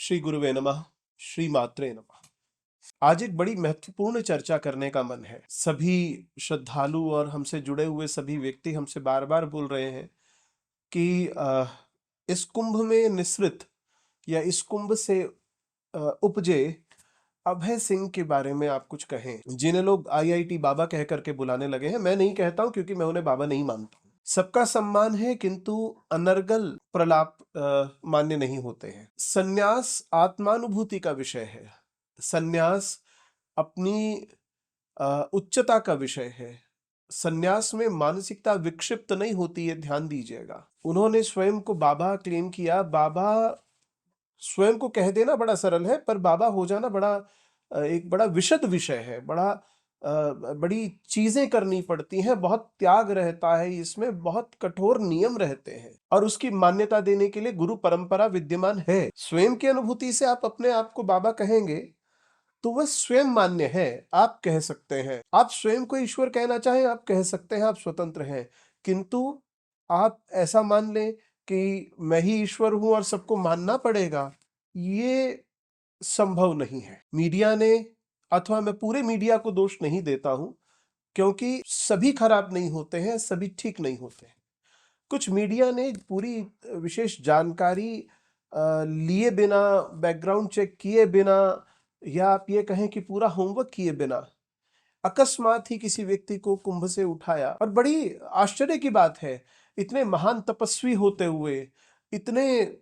श्री गुरुवे नमः। श्री मात्रे नमः। आज एक बड़ी महत्वपूर्ण चर्चा करने का मन है। सभी श्रद्धालु और हमसे जुड़े हुए सभी व्यक्ति हमसे बार बार बोल रहे हैं कि इस कुंभ में निसृत या इस कुंभ से उपजे अभय सिंह के बारे में आप कुछ कहें, जिन्हें लोग आईआईटी बाबा कह करके बुलाने लगे हैं। मैं नहीं कहता हूं क्योंकि मैं उन्हें बाबा नहीं मानता हूं। सबका सम्मान है किंतु अनर्गल प्रलाप मान्य नहीं होते हैं। सन्यास आत्मानुभूति का विषय है। सन्यास अपनी उच्चता का विषय है। सन्यास में मानसिकता विक्षिप्त नहीं होती है, ध्यान दीजिएगा। उन्होंने स्वयं को बाबा क्लेम किया। बाबा स्वयं को कह देना बड़ा सरल है, पर बाबा हो जाना एक बड़ा विशद विषय है। बड़ी चीजें करनी पड़ती हैं, बहुत त्याग रहता है इसमें, बहुत कठोर नियम रहते हैं, और उसकी मान्यता देने के लिए गुरु परंपरा विद्यमान है। स्वयं की अनुभूति से आप अपने आप को बाबा कहेंगे तो वह स्वयं मान्य है, आप कह सकते हैं। आप स्वयं को ईश्वर कहना चाहें, आप कह सकते हैं, आप स्वतंत्र हैं। किंतु आप ऐसा मान लें कि मैं ही ईश्वर हूं और सबको मानना पड़ेगा, ये संभव नहीं है। मीडिया ने, अथवा मैं पूरे मीडिया को दोष नहीं देता हूं, क्योंकि सभी खराब नहीं होते हैं, सभी ठीक नहीं होते हैं। कुछ मीडिया ने पूरी विशेष जानकारी लिए बिना, बैकग्राउंड चेक किए बिना, या आप ये कहें कि पूरा होमवर्क किए बिना अकस्मात ही किसी व्यक्ति को कुंभ से उठाया। और बड़ी आश्चर्य की बात है, इतने महान तपस्वी होते हुए, इतने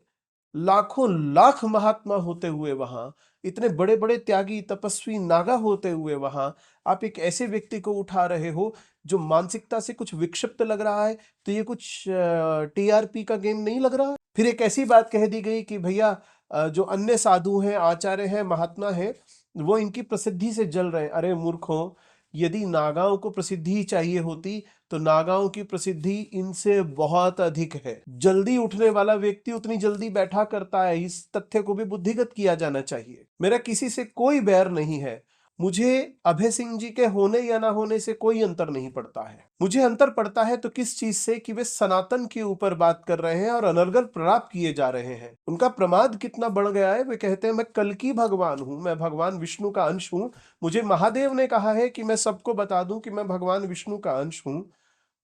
लाखों लाख महात्मा होते हुए वहां, इतने बड़े बड़े त्यागी तपस्वी नागा होते हुए वहां, आप एक ऐसे व्यक्ति को उठा रहे हो जो मानसिकता से कुछ विक्षिप्त लग रहा है। तो ये कुछ टीआरपी का गेम नहीं लग रहा है? फिर एक ऐसी बात कह दी गई कि भैया जो अन्य साधु हैं, आचार्य हैं, महात्मा हैं, वो इनकी प्रसिद्धि से जल रहे हैं। अरे मूर्खों, यदि नागाओं को प्रसिद्धि चाहिए होती तो नागाओं की प्रसिद्धि इनसे बहुत अधिक है। जल्दी उठने वाला व्यक्ति उतनी जल्दी बैठा करता है, इस तथ्य को भी बुद्धिगत किया जाना चाहिए। मेरा किसी से कोई बैर नहीं है। मुझे अभय सिंह जी के होने या ना होने से कोई अंतर नहीं पड़ता है। मुझे अंतर पड़ता है तो किस चीज से, कि वे सनातन के ऊपर बात कर रहे हैं और अनर्गल प्रलाप किए जा रहे हैं। उनका प्रमाद कितना बढ़ गया है। वे कहते हैं मैं कल्कि भगवान हूं, मैं भगवान विष्णु का अंश हूं। मुझे महादेव ने कहा है कि मैं सबको बता दूं कि मैं भगवान विष्णु का अंश हूं,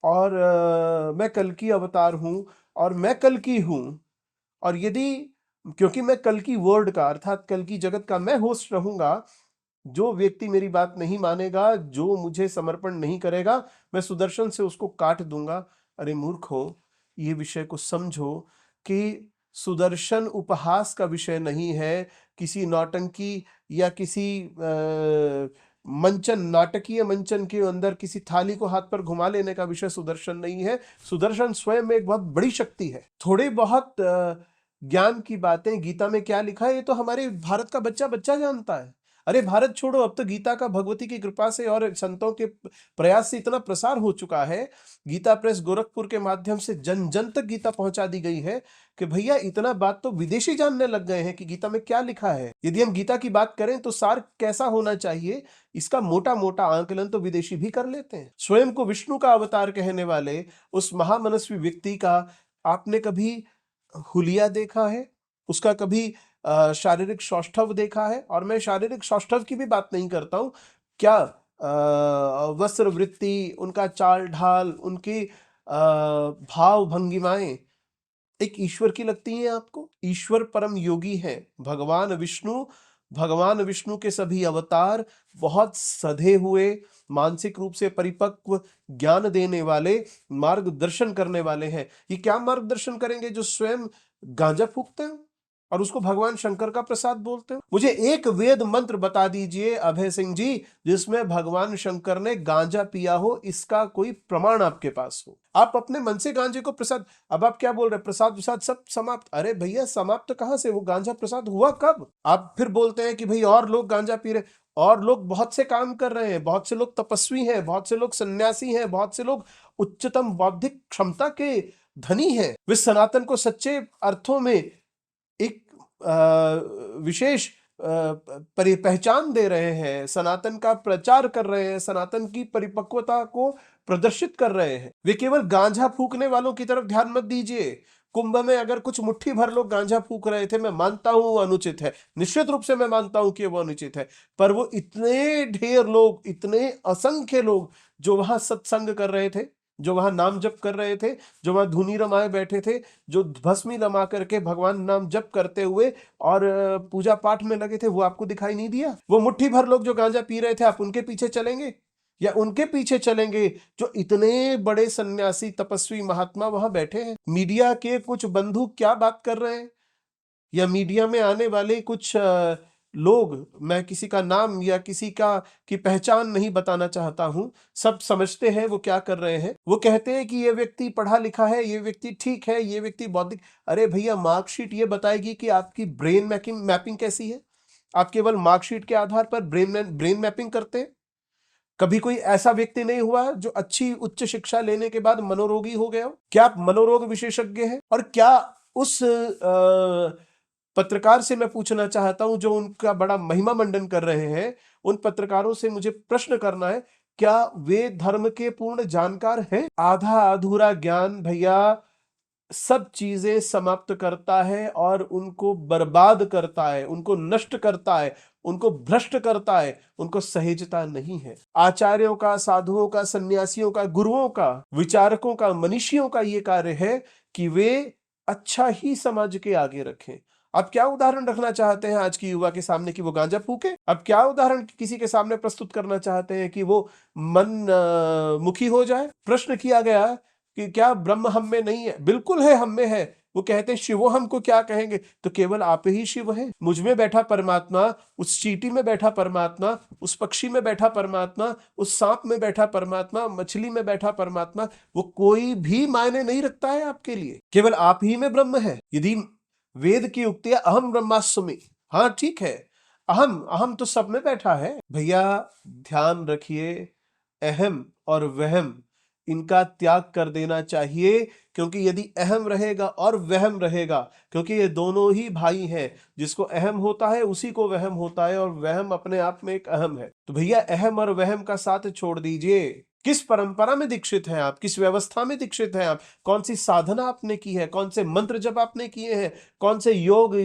और मैं कल्कि अवतार हूं, और मैं कल्कि हूं। और यदि, क्योंकि मैं कल्कि वर्ड का, अर्थात कल्कि जगत का मैं होस्ट रहूंगा, जो व्यक्ति मेरी बात नहीं मानेगा, जो मुझे समर्पण नहीं करेगा, मैं सुदर्शन से उसको काट दूंगा। अरे मूर्खों, ये विषय को समझो कि सुदर्शन उपहास का विषय नहीं है, किसी नौटंकी या किसी मंचन, नाटकीय मंचन के अंदर किसी थाली को हाथ पर घुमा लेने का विषय सुदर्शन नहीं है। सुदर्शन स्वयं में एक बहुत बड़ी शक्ति है। थोड़े बहुत ज्ञान की बातें, गीता में क्या लिखा है ये तो हमारे भारत का बच्चा बच्चा जानता है। अरे भारत छोड़ो, अब तो गीता का भगवती की कृपा से और संतों के प्रयास से इतना प्रसार हो चुका है, गीता प्रेस गोरखपुर के माध्यम से जन जन तक गीता पहुंचा दी गई है, कि भैया इतना बात तो विदेशी जानने लग गए हैं कि गीता में क्या लिखा है। यदि हम गीता की बात करें तो सार कैसा होना चाहिए, इसका मोटा मोटा आंकलन तो विदेशी भी कर लेते हैं। स्वयं को विष्णु का अवतार कहने वाले उस महामनस्वी व्यक्ति का आपने कभी हुलिया देखा है? उसका कभी शारीरिक सौष्ठव देखा है? और मैं शारीरिक सौष्ठव की भी बात नहीं करता हूं। क्या वस्त्र वृत्ति, उनका चाल ढाल, उनकी भाव भंगिमाएं एक ईश्वर की लगती हैं आपको? ईश्वर परम योगी है। भगवान विष्णु के सभी अवतार बहुत सधे हुए, मानसिक रूप से परिपक्व, ज्ञान देने वाले, मार्गदर्शन करने वाले हैं। ये क्या मार्गदर्शन करेंगे जो स्वयं गांजा फूकते हैं और उसको भगवान शंकर का प्रसाद बोलते हो? मुझे एक वेद मंत्र बता दीजिए अभय सिंह जी, जिसमें भगवान शंकर ने गांजा पिया हो, इसका कोई प्रमाण आपके पास हो। आप अपने मन से गांजे को प्रसाद, अब आप क्या बोल रहे हैं, प्रसाद विसाद सब समाप्त? अरे भैया समाप्त कहां से, वो गांजा प्रसाद हुआ कब? आप फिर बोलते हैं कि भाई और लोग गांजा पी रहे, और लोग बहुत से काम कर रहे हैं, बहुत से लोग तपस्वी हैं, बहुत से लोग सन्यासी हैं, बहुत से लोग उच्चतम बौद्धिक क्षमता के धनी हैं। वे सनातन को सच्चे अर्थों में एक विशेष पहचान दे रहे हैं, सनातन का प्रचार कर रहे हैं, सनातन की परिपक्वता को प्रदर्शित कर रहे हैं। वे केवल गांजा फूकने वालों की तरफ ध्यान मत दीजिए, कुंभ में अगर कुछ मुट्ठी भर लोग गांजा फूक रहे थे, मैं मानता हूं वो अनुचित है, निश्चित रूप से मैं मानता हूं कि वो अनुचित है, पर वो इतने ढेर लोग, इतने असंख्य लोग जो वहां सत्संग कर रहे थे, जो वहां नाम जप कर रहे थे, जो वहां धुनी रमाए बैठे थे, जो भस्मी रमा करके भगवान नाम जप करते हुए और पूजा पाठ में लगे थे, वो आपको दिखाई नहीं दिया? वो मुट्ठी भर लोग जो गांजा पी रहे थे, आप उनके पीछे चलेंगे या उनके पीछे चलेंगे जो इतने बड़े सन्यासी तपस्वी महात्मा वहां बैठे हैं? मीडिया के कुछ बंधु क्या बात कर रहे हैं, या मीडिया में आने वाले कुछ लोग, मैं किसी का नाम या किसी का की पहचान नहीं बताना चाहता हूं, सब समझते हैं वो क्या कर रहे हैं। वो कहते हैं कि ये व्यक्ति पढ़ा लिखा है, ये व्यक्ति ठीक है, ये व्यक्ति बौद्धिक। अरे भैया, मार्कशीट ये बताएगी कि आपकी ब्रेन मैपिंग कैसी है? आप केवल मार्कशीट के आधार पर ब्रेन मैपिंग करते हैं? कभी कोई ऐसा व्यक्ति नहीं हुआ जो अच्छी उच्च शिक्षा लेने के बाद मनोरोगी हो गया हो? क्या आप मनोरोग विशेषज्ञ हैं? और क्या उस पत्रकार से मैं पूछना चाहता हूं जो उनका बड़ा महिमा मंडन कर रहे हैं, उन पत्रकारों से मुझे प्रश्न करना है, क्या वे धर्म के पूर्ण जानकार हैं? आधा अधूरा ज्ञान भैया सब चीजें समाप्त करता है और उनको बर्बाद करता है, उनको नष्ट करता है, उनको भ्रष्ट करता है। उनको सहेजता नहीं है। आचार्यों का, साधुओं का, सन्यासियों का, गुरुओं का, विचारकों का, मनीषियों का ये कार्य है कि वे अच्छा ही समाज के आगे रखें। आप क्या उदाहरण रखना चाहते हैं आज की युवा के सामने कि वो गांजा फूके? अब क्या उदाहरण किसी के सामने प्रस्तुत करना चाहते हैं कि वो मन मुखी हो जाए? प्रश्न किया गया कि क्या ब्रह्म हम में नहीं है? बिल्कुल है, हम में है। वो कहते हैं शिवो हमको क्या कहेंगे? तो केवल आप ही शिव हैं। मुझ में बैठा परमात्मा, उस चींटी में बैठा परमात्मा, उस पक्षी में बैठा परमात्मा, उस सांप में बैठा परमात्मा, मछली में बैठा परमात्मा, वो कोई भी मायने नहीं रखता है आपके लिए। केवल आप ही में ब्रह्म है। यदि वेद की उक्ति है अहम ब्रह्मास्मि, हाँ ठीक है, अहम अहम तो सब में बैठा है। भैया ध्यान रखिए, अहम और वहम इनका त्याग कर देना चाहिए, क्योंकि यदि अहम रहेगा और वहम रहेगा, क्योंकि ये दोनों ही भाई हैं, जिसको अहम होता है उसी को वहम होता है, और वहम अपने आप में एक अहम है। तो भैया अहम और वहम का साथ छोड़ दीजिए। किस परंपरा में दीक्षित हैं आप? किस व्यवस्था में दीक्षित हैं आप? कौन सी साधना आपने की है? कौन से मंत्र जप आपने किए हैं? कौन से योग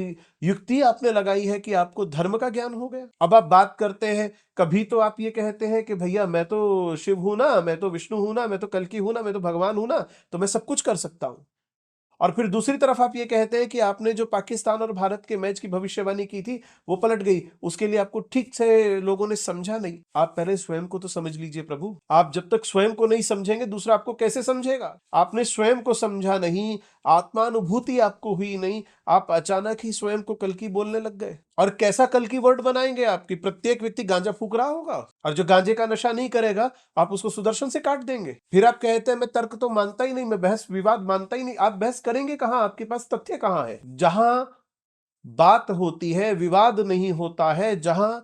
युक्ति आपने लगाई है कि आपको धर्म का ज्ञान हो गया? अब आप बात करते हैं, कभी तो आप ये कहते हैं कि भैया मैं तो शिव हूं ना, मैं तो विष्णु हूं ना, मैं तो कल्कि हूं ना, मैं तो भगवान हूं ना, तो मैं सब कुछ कर सकता हूं। और फिर दूसरी तरफ आप ये कहते हैं कि आपने जो पाकिस्तान और भारत के मैच की भविष्यवाणी की थी वो पलट गई, उसके लिए आपको ठीक से लोगों ने समझा नहीं। आप पहले स्वयं को तो समझ लीजिए प्रभु। आप जब तक स्वयं को नहीं समझेंगे दूसरा आपको कैसे समझेगा? आपने स्वयं को समझा नहीं, आत्मानुभूति आपको हुई नहीं, आप अचानक ही स्वयं को कल्कि बोलने लग गए। और कैसा कल्कि वर्ड बनाएंगे आपकी? प्रत्येक व्यक्ति गांजा फूक रहा होगा, और जो गांजे का नशा नहीं करेगा आप उसको सुदर्शन से काट देंगे। फिर आप कहते हैं मैं तर्क तो मानता ही नहीं, मैं बहस विवाद मानता ही नहीं। आप बहस करेंगे कहां? आपके पास तथ्य कहां है? जहां बात होती है, विवाद नहीं होता है, जहां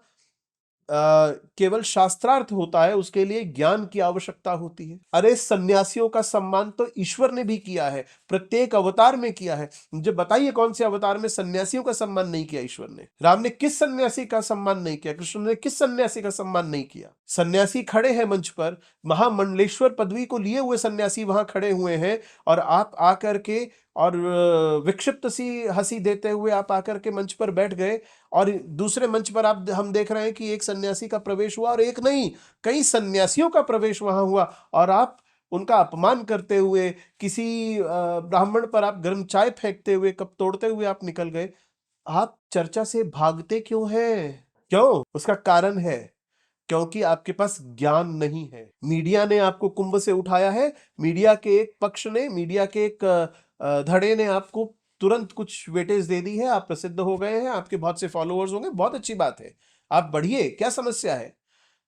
केवल शास्त्रार्थ होता है, उसके लिए ज्ञान की आवश्यकता होती है। अरे सन्यासियों का सम्मान तो ईश्वर ने भी किया है, प्रत्येक अवतार में किया है। मुझे बताइए कौन से अवतार में सन्यासियों का सम्मान नहीं किया ईश्वर ने? राम ने किस सन्यासी का सम्मान नहीं किया? कृष्ण ने किस सन्यासी का सम्मान नहीं किया? सन्यासी खड़े हैं मंच पर, महामंडलेश्वर पदवी को लिए हुए सन्यासी वहां खड़े हुए हैं, और आप आकर के और विक्षिप्त सी हंसी देते हुए आप आकर के मंच पर बैठ गए, और दूसरे मंच पर आप हम देख रहे हैं कि एक सन्यासी का प्रवेश हुआ, और एक नहीं कई सन्यासियों का प्रवेश वहां हुआ, और आप उनका अपमान करते हुए, किसी ब्राह्मण पर आप गर्म चाय फेंकते हुए, कप तोड़ते हुए आप निकल गए। आप चर्चा से भागते क्यों हैं? क्यों? उसका कारण है, क्योंकि आपके पास ज्ञान नहीं है। मीडिया ने आपको कुंभ से उठाया है, मीडिया के एक पक्ष ने, मीडिया के एक धड़े ने आपको तुरंत कुछ वेटेज दे दी है, आप प्रसिद्ध हो गए हैं, आपके बहुत से फॉलोअर्स होंगे, बहुत अच्छी बात है, आप बढ़िए, क्या समस्या है?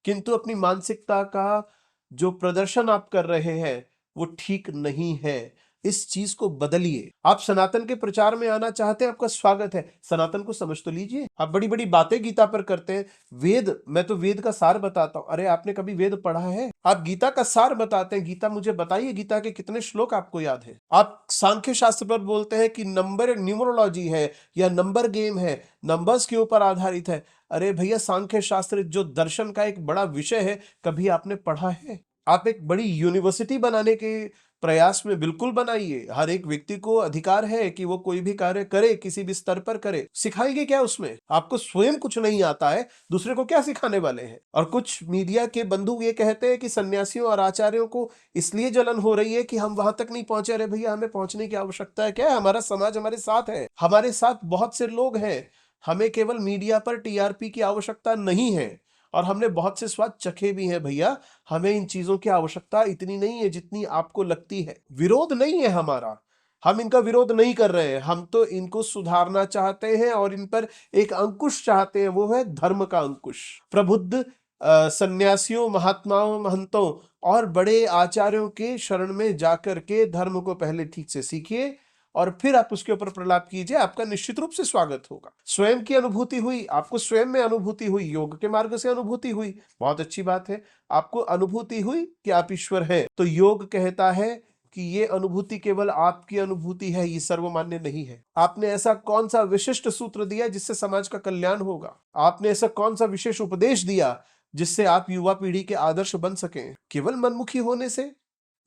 किंतु अपनी मानसिकता का जो प्रदर्शन आप कर रहे हैं वो ठीक नहीं है। इस चीज को बदलिए। आप सनातन के प्रचार में आना चाहते हैं, आपका स्वागत है, सनातन को समझ तो लीजिए। आप बड़ी बड़ी बातें गीता पर करते हैं, वेद, मैं तो वेद का सार बताता हूं। अरे आपने कभी वेद पढ़ा है? आप गीता का सार बताते हैं, गीता मुझे बताइए, गीता के कितने श्लोक आपको याद है? आप सांख्य शास्त्र पर बोलते हैं कि नंबर न्यूमरोलॉजी है या नंबर गेम है, नंबर्स के ऊपर आधारित है। अरे भैया सांख्य शास्त्र जो दर्शन का एक बड़ा विषय है, कभी आपने पढ़ा है? आप एक बड़ी यूनिवर्सिटी बनाने के प्रयास में बिल्कुल बनाइए। हर एक व्यक्ति को अधिकार है कि वो कोई भी कार्य करे, किसी भी स्तर पर करे। सिखाएंगे क्या उसमें? आपको स्वयं कुछ नहीं आता है, दूसरे को क्या सिखाने वाले हैं? और कुछ मीडिया के बंधु ये कहते हैं कि सन्यासियों और आचार्यों को इसलिए जलन हो रही है कि हम वहां तक नहीं पहुंचे। अरे भैया, हमें पहुंचने की आवश्यकता है क्या? हमारा समाज हमारे साथ है, हमारे साथ बहुत से लोग हैं। हमें केवल मीडिया पर टीआरपी की आवश्यकता नहीं है, और हमने बहुत से स्वाद चखे भी हैं भैया। हमें इन चीजों की आवश्यकता इतनी नहीं है जितनी आपको लगती है। विरोध नहीं है हमारा, हम इनका विरोध नहीं कर रहे हैं। हम तो इनको सुधारना चाहते हैं और इन पर एक अंकुश चाहते हैं, वो है धर्म का अंकुश। प्रबुद्ध सन्यासियों, महात्माओं, महंतों और बड़े आचार्यों के शरण में जाकर के धर्म को पहले ठीक से सीखिए और फिर आप उसके ऊपर प्रलाप कीजिए। आपका निश्चित रूप से स्वागत होगा। स्वयं की अनुभूति हुई, आपको स्वयं में अनुभूति हुई, योग के मार्ग से अनुभूति हुई, बहुत अच्छी बात है। आपको अनुभूति हुई कि आप ईश्वर हैं, तो योग कहता है कि ये अनुभूति केवल आपकी अनुभूति है, ये सर्वमान्य नहीं है। आपने ऐसा कौन सा विशिष्ट सूत्र दिया जिससे समाज का कल्याण होगा? आपने ऐसा कौन सा विशेष उपदेश दिया जिससे आप युवा पीढ़ी के आदर्श बन सकें? केवल मनमुखी होने से?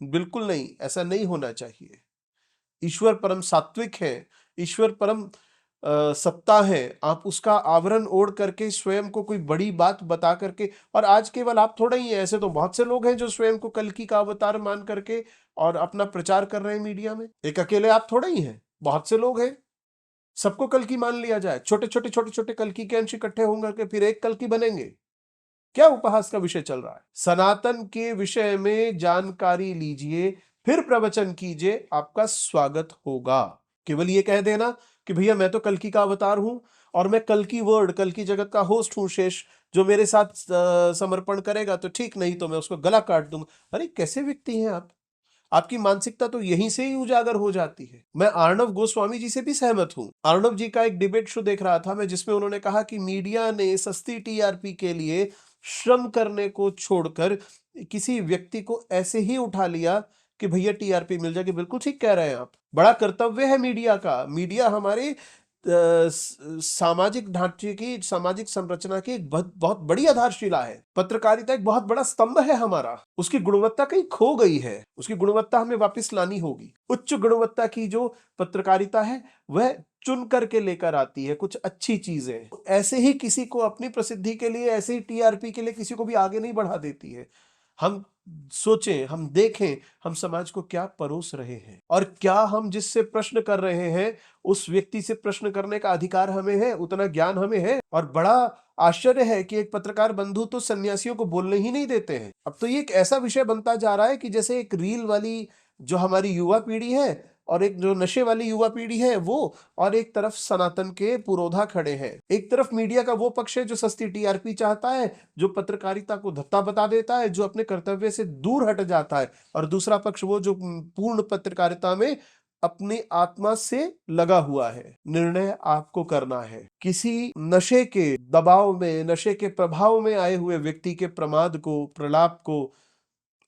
बिल्कुल नहीं, ऐसा नहीं होना चाहिए। ईश्वर परम सात्विक है, ईश्वर परम सत्ता है। आप उसका आवरण ओढ़ करके स्वयं को कोई बड़ी बात बता करके, और आज केवल आप थोड़ा ही है, ऐसे तो बहुत से लोग हैं जो स्वयं को कल्कि का अवतार मान करके और अपना प्रचार कर रहे हैं मीडिया में। एक अकेले आप थोड़ा ही हैं, बहुत से लोग हैं। सबको कल्कि मान लिया जाए, छोटे छोटे कल्कि के अंश इकट्ठे होंगे के फिर एक कल्कि बनेंगे? क्या उपहास का विषय चल रहा है? सनातन के विषय में जानकारी लीजिए, फिर प्रवचन कीजिए, आपका स्वागत होगा। केवल ये कह देना कि भैया मैं तो कल्कि का अवतार हूं और मैं कल्कि वर्ड, कल्कि जगत का होस्ट हूं, शेष जो मेरे साथ समर्पण करेगा तो ठीक, नहीं तो मैं उसको गला काट दूंगा। अरे कैसे व्यक्ति हैं आप? आपकी मानसिकता तो यहीं से ही उजागर हो जाती है। मैं अर्णव गोस्वामी जी से भी सहमत हूं। अर्णव जी का एक डिबेट शो देख रहा था मैं, जिसमें उन्होंने कहा कि मीडिया ने सस्ती टीआरपी के लिए श्रम करने को छोड़कर किसी व्यक्ति को ऐसे ही उठा लिया कि भैया टीआरपी मिल जाएगी। बिल्कुल ठीक कह रहे हैं आप। बड़ा कर्तव्य है मीडिया का। मीडिया हमारे सामाजिक ढांचे की, सामाजिक संरचना की एक बहुत बड़ी आधारशिला है। पत्रकारिता एक बहुत बड़ा स्तंभ है हमारा। उसकी गुणवत्ता कहीं खो गई है, उसकी गुणवत्ता हमें वापस लानी होगी। उच्च गुणवत्ता की जो पत्रकारिता है वह चुन करके लेकर आती है कुछ अच्छी चीजें। ऐसे ही किसी को अपनी प्रसिद्धि के लिए, ऐसे ही टीआरपी के लिए किसी को भी आगे नहीं बढ़ा देती है। हम सोचें, हम देखें, हम समाज को क्या परोस रहे हैं और क्या हम जिससे प्रश्न कर रहे हैं उस व्यक्ति से प्रश्न करने का अधिकार हमें है, उतना ज्ञान हमें है। और बड़ा आश्चर्य है कि एक पत्रकार बंधु तो सन्यासियों को बोलने ही नहीं देते हैं। अब तो ये एक ऐसा विषय बनता जा रहा है कि जैसे एक रील वाली जो हमारी युवा पीढ़ी है और एक जो नशे वाली युवा पीढ़ी है वो, और एक तरफ सनातन के पुरोधा खड़े हैं। एक तरफ मीडिया का वो पक्ष है जो सस्ती टीआरपी चाहता है, जो पत्रकारिता को धत्ता बता देता है, जो अपने कर्तव्य से दूर हट जाता है, और दूसरा पक्ष वो जो पूर्ण पत्रकारिता में अपनी आत्मा से लगा हुआ है। निर्णय आपको करना है। किसी नशे के दबाव में, नशे के प्रभाव में आए हुए व्यक्ति के प्रमाद को, प्रलाप को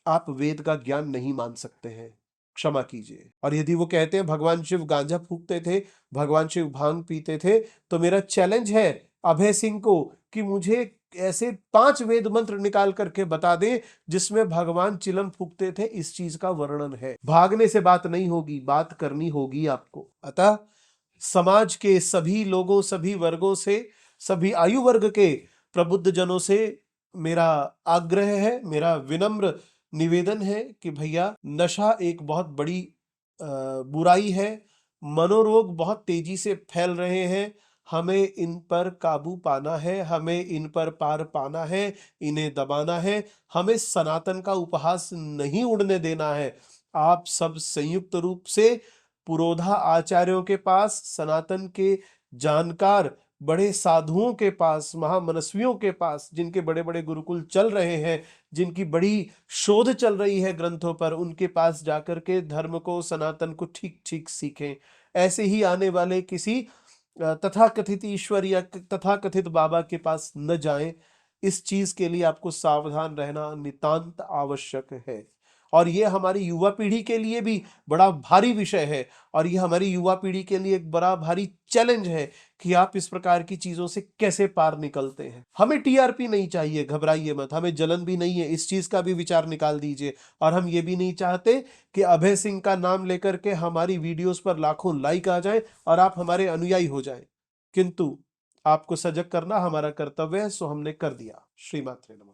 आप वेद का ज्ञान नहीं मान सकते हैं, क्षमा कीजिए। और यदि वो कहते हैं भगवान शिव गांजा फूकते थे, भगवान शिव भांग पीते थे, तो मेरा चैलेंज है अभय सिंह को कि मुझे ऐसे 5 वेद मंत्र निकाल करके बता दें जिसमें भगवान चिलम फूकते थे, इस चीज का वर्णन है। भागने से बात नहीं होगी, बात करनी होगी आपको। अतः समाज के सभी लोगों, सभी वर्गों से, सभी आयु वर्ग के प्रबुद्ध जनों से मेरा आग्रह है, मेरा विनम्र निवेदन है कि भैया नशा एक बहुत बड़ी बुराई है। मनोरोग बहुत तेजी से फैल रहे हैं, हमें इन पर काबू पाना है, हमें इन पर पार पाना है, इन्हें दबाना है। हमें सनातन का उपहास नहीं उड़ने देना है। आप सब संयुक्त रूप से पुरोधा आचार्यों के पास, सनातन के जानकार बड़े साधुओं के पास, महामनस्वियों के पास, जिनके बड़े बड़े गुरुकुल चल रहे हैं, जिनकी बड़ी शोध चल रही है ग्रंथों पर, उनके पास जाकर के धर्म को, सनातन को ठीक ठीक सीखें। ऐसे ही आने वाले किसी तथाकथित ईश्वर या तथाकथित बाबा के पास न जाएं। इस चीज के लिए आपको सावधान रहना नितांत आवश्यक है। और ये हमारी युवा पीढ़ी के लिए भी बड़ा भारी विषय है, और ये हमारी युवा पीढ़ी के लिए एक बड़ा भारी चैलेंज है कि आप इस प्रकार की चीजों से कैसे पार निकलते हैं। हमें टीआरपी नहीं चाहिए, घबराइए मत, हमें जलन भी नहीं है, इस चीज का भी विचार निकाल दीजिए। और हम ये भी नहीं चाहते कि अभय सिंह का नाम लेकर के हमारी वीडियोस पर लाखों लाइक आ जाए और आप हमारे अनुयायी हो जाएं, किंतु आपको सजग करना हमारा कर्तव्य है, सो हमने कर दिया। श्री मात्रे नमः।